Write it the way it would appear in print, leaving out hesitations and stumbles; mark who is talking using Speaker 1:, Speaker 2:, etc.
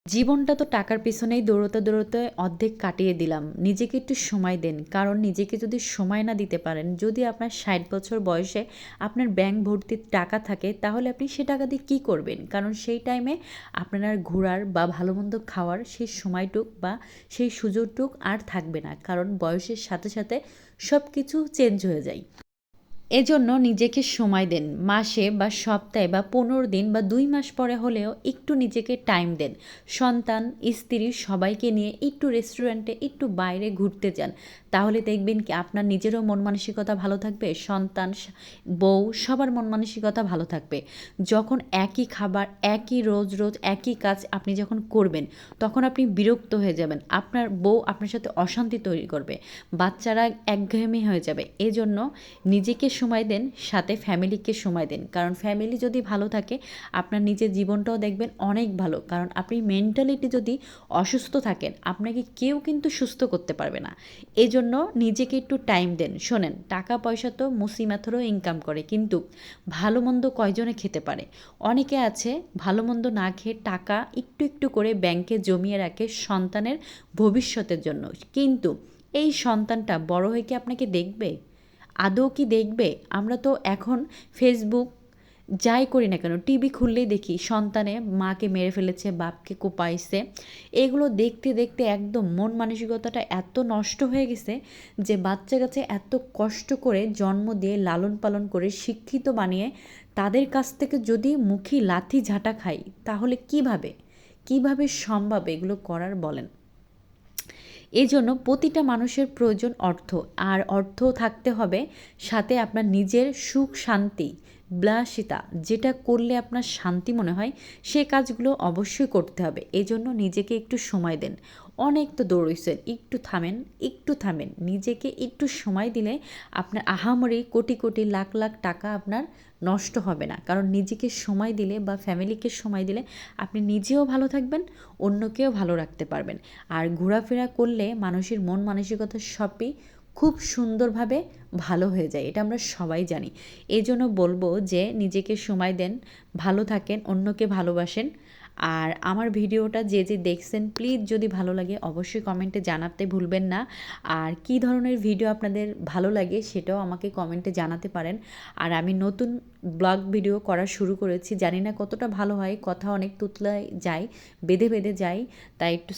Speaker 1: জীবনটা তো টাকার পেছনেই দৌড়তে, দৌড়তে অর্ধেক কাটিয়ে দিলাম। নিজেকে একটু সময় দেন। কারণ নিজেকে যদি সময় না দিতে পারেন, যদি আপনার ৬০ বছর বয়সে আপনার ব্যাংক ভর্তি টাকা থাকে, তাহলে আপনি সে টাকা দিয়ে কী করবেন? কারণ সেই টাইমে আপনার আর ঘোরার বা ভালো-মন্দ খাওয়ার সেই সময়টুক বা সেই সুযোগটুক আর থাকবে না। কারণ বয়সের সাথে, সাথে সব কিছু চেঞ্জ হয়ে যায়। এজন্য নিজেকে সময় দেন। মাসে বা সপ্তাহে বা ১৫ দিন বা ২ মাস পরে হলেও একটু নিজেকে টাইম দেন। সন্তান, স্ত্রী সবাইকে নিয়ে একটু রেস্টুরেন্টে, একটু বাইরে ঘুরতে যান। তাহলে দেখবেন কি আপনার নিজেরও মন মানসিকতা ভালো থাকবে, সন্তান, বউ সবার মন মানসিকতা ভালো থাকবে। যখন একই খাবার, একই রোজ, রোজ একই কাজ আপনি যখন করবেন, তখন আপনি বিরক্ত হয়ে যাবেন। আপনার বউ আপনার সাথে অশান্তি তৈরি করবে। বাচ্চারা একঘেয়েমি হয়ে যাবে। এজন্য নিজেকে সময় দেন, সাথে ফ্যামিলিকে সময় দেন। কারণ ফ্যামিলি যদি ভালো থাকে, আপনার নিজের জীবনটাও দেখবেন অনেক ভালো। কারণ আপনি মেন্টালিটি যদি অসুস্থ থাকেন, আপনাকে কেউ কিন্তু সুস্থ করতে পারবে না। এজন্য নিজেকে একটু টাইম দেন। শোনেন, টাকা পয়সা তো মুসিমাথেরও ইনকাম করে, কিন্তু ভালো মন্দ কয়জনে খেতে পারে? অনেকে আছে ভালো মন্দ না খেয়ে টাকা একটু, একটু করে ব্যাংকে জমিয়ে রাখে সন্তানের ভবিষ্যতের জন্য। কিন্তু এই সন্তানটা বড় হয়ে কি আপনাকে দেখবে? আদৌ কি দেখবে? আমরা তো এখন ফেসবুক যাই করি না কেন, টিভি খুললেই দেখি সন্তানে মাকে মেরে ফেলেছে, বাপকে কোপাইছে। এগুলো দেখতে, দেখতে একদম মন মানসিকতাটা এত নষ্ট হয়ে গেছে যে বাচ্চা-কাচ্চা এত কষ্ট করে জন্ম দিয়ে লালন-পালন করে শিক্ষিত বানিয়ে তাদের কাছ থেকে যদি মুখে লাথি ঝাঁটা খাই, তাহলে কিভাবে? কিভাবে সম্ভব এগুলো করার বলেন? এজন্য প্রতিটা মানুষের প্রয়োজন অর্থ। আর অর্থও থাকতে হবে, সাথে আপনার নিজের সুখ শান্তি, বিলাসিতা যেটা করলে আপনার শান্তি মনে হয়, সে কাজগুলো অবশ্যই করতে হবে। এজন্য নিজেকে একটু সময় দেন। অনেক তো দৌড়ইছেন, একটু থামেন, একটু থামেন। নিজেকে একটু সময় দিলে আপনার আহামরি কোটি, কোটি লাখ, লাখ টাকা আপনার নষ্ট হবে না। কারণ নিজেকে সময় দিলে বা ফ্যামিলিকে সময় দিলে আপনি নিজেও ভালো থাকবেন, অন্যকেও ভালো রাখতে পারবেন। আর ঘোরাফেরা করলে মানুষের মন মানসিকতা সবই খুব সুন্দরভাবে ভালো হয়ে যায়। এটা আমরা সবাই জানি। এজন্য বলবো যে নিজেকে সময় দেন, ভালো থাকেন, অন্যকে ভালোবাসেন। আর আমার ভিডিওটা যে, যে দেখছেন প্লিজ যদি ভালো লাগে অবশ্যই কমেন্টে জানাতে ভুলবেন না। আর কী ধরনের ভিডিও আপনাদের ভালো লাগে সেটাও আমাকে কমেন্টে জানাতে পারেন। আর আমি নতুন ব্লগ ভিডিও করা শুরু করেছি। জানি না কতটা ভালো হয়, কথা অনেক তুতলায় যায়, বেঁধে, বেঁধে যায়। তাই একটু